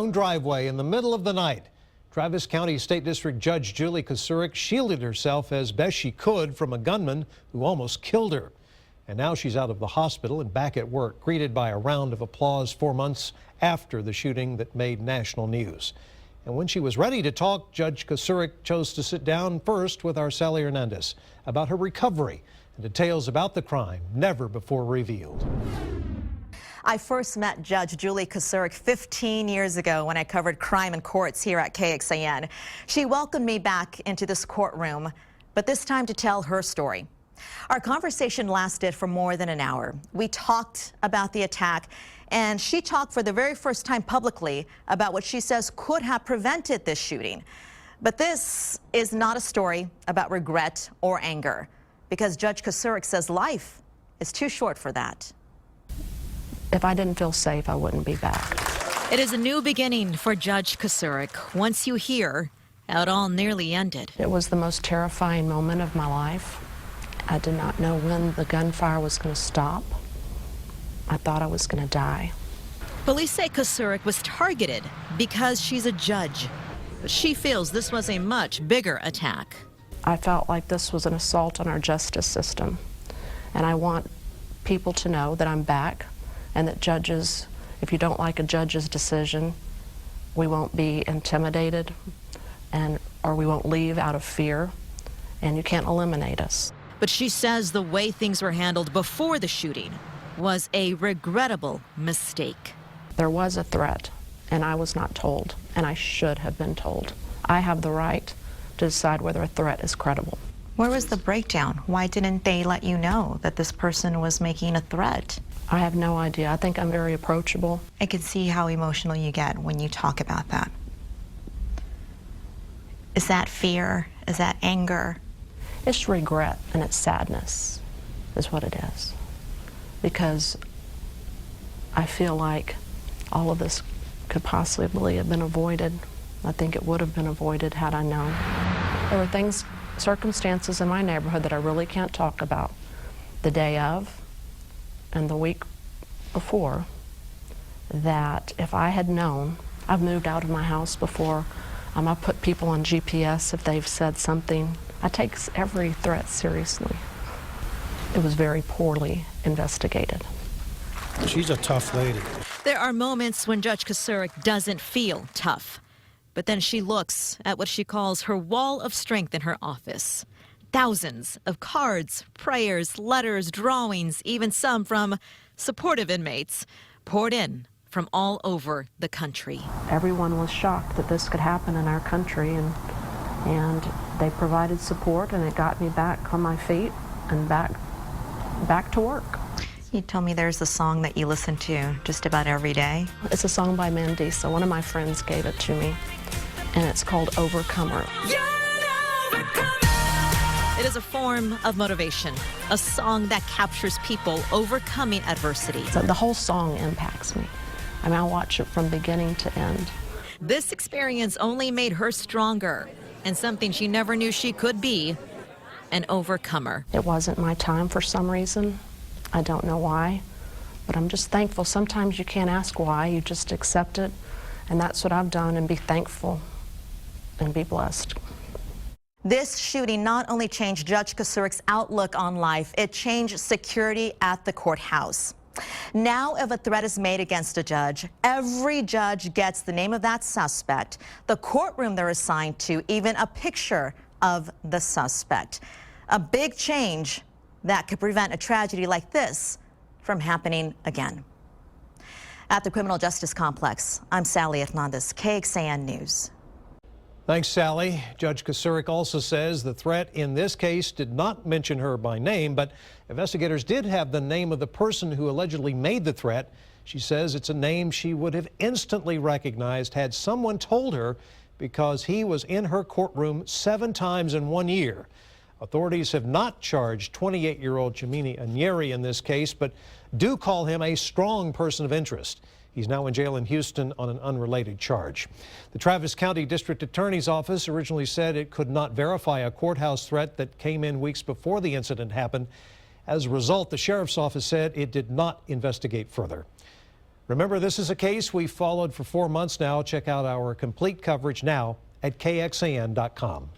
own driveway in the middle of the night. Travis County State District Judge Julie Kocurek shielded herself as best she could from a gunman who almost killed her. And now she's out of the hospital and back at work, greeted by a round of applause 4 months after the shooting that made national news. And when she was ready to talk, Judge Kocurek chose to sit down first with our Sally Hernandez about her recovery and details about the crime never before revealed. I first met Judge Julie Kocurek 15 years ago when I covered crime in courts here at KXAN. She welcomed me back into this courtroom, but this time to tell her story. Our conversation lasted for more than an hour. We talked about the attack, and she talked for the very first time publicly about what she says could have prevented this shooting. But this is not a story about regret or anger, because Judge Kocurek says life is too short for that. If I didn't feel safe, I wouldn't be back. It is a new beginning for Judge Kocurek. Once you hear how it all nearly ended. It was the most terrifying moment of my life. I did not know when the gunfire was going to stop. I thought I was going to die. Police say Kocurek was targeted because she's a judge. But she feels this was a much bigger attack. I felt like this was an assault on our justice system. And I want people to know that I'm back. And that judges, if you don't like a judge's decision, we won't be intimidated or we won't leave out of fear, and you can't eliminate us. But she says the way things were handled before the shooting was a regrettable mistake. There was a threat, and I was not told, and I should have been told. I have the right to decide whether a threat is credible. Where was the breakdown? Why didn't they let you know that this person was making a threat? I have no idea. I think I'm very approachable. I can see how emotional you get when you talk about that. Is that fear? Is that anger? It's regret and it's sadness is what it is. Because I feel like all of this could possibly have been avoided. I think it would have been avoided had I known. There were circumstances in my neighborhood that I really can't talk about. The day of and the week before, that if I had known, I've moved out of my house before. I put people on GPS if they've said something. I take every threat seriously. It was very poorly investigated. She's a tough lady. There are moments when Judge Kocurek doesn't feel tough. But then she looks at what she calls her wall of strength in her office. Thousands of cards, prayers, letters, drawings, even some from supportive inmates, poured in from all over the country. Everyone was shocked that this could happen in our country, and they provided support, and it got me back on my feet and back to work. You told me there's a song that you listen to just about every day. It's a song by Mandisa. One of my friends gave it to me, and it's called Overcomer. It is a form of motivation, a song that captures people overcoming adversity. So the whole song impacts me. I mean, I watch it from beginning to end. This experience only made her stronger, and something she never knew she could be, an overcomer. It wasn't my time for some reason. I don't know why, but I'm just thankful. Sometimes you can't ask why, you just accept it, and that's what I've done, and be thankful and be blessed. This shooting not only changed Judge Kocurek's outlook on life, it changed security at the courthouse. Now, if a threat is made against a judge, every judge gets the name of that suspect, the courtroom they're assigned to, even a picture of the suspect. A big change that could prevent a tragedy like this from happening again. At the Criminal Justice Complex, I'm Sally Hernandez, KXAN News. Thanks, Sally. Judge Kocurek also says the threat in this case did not mention her by name, but investigators did have the name of the person who allegedly made the threat. She says it's a name she would have instantly recognized had someone told her, because he was in her courtroom 7 times in 1 year. Authorities have not charged 28-year-old Chimini Anyeri in this case, but do call him a strong person of interest. He's now in jail in Houston on an unrelated charge. The Travis County District Attorney's Office originally said it could not verify a courthouse threat that came in weeks before the incident happened. As a result, the Sheriff's Office said it did not investigate further. Remember, this is a case we've followed for 4 months now. Check out our complete coverage now at KXAN.com.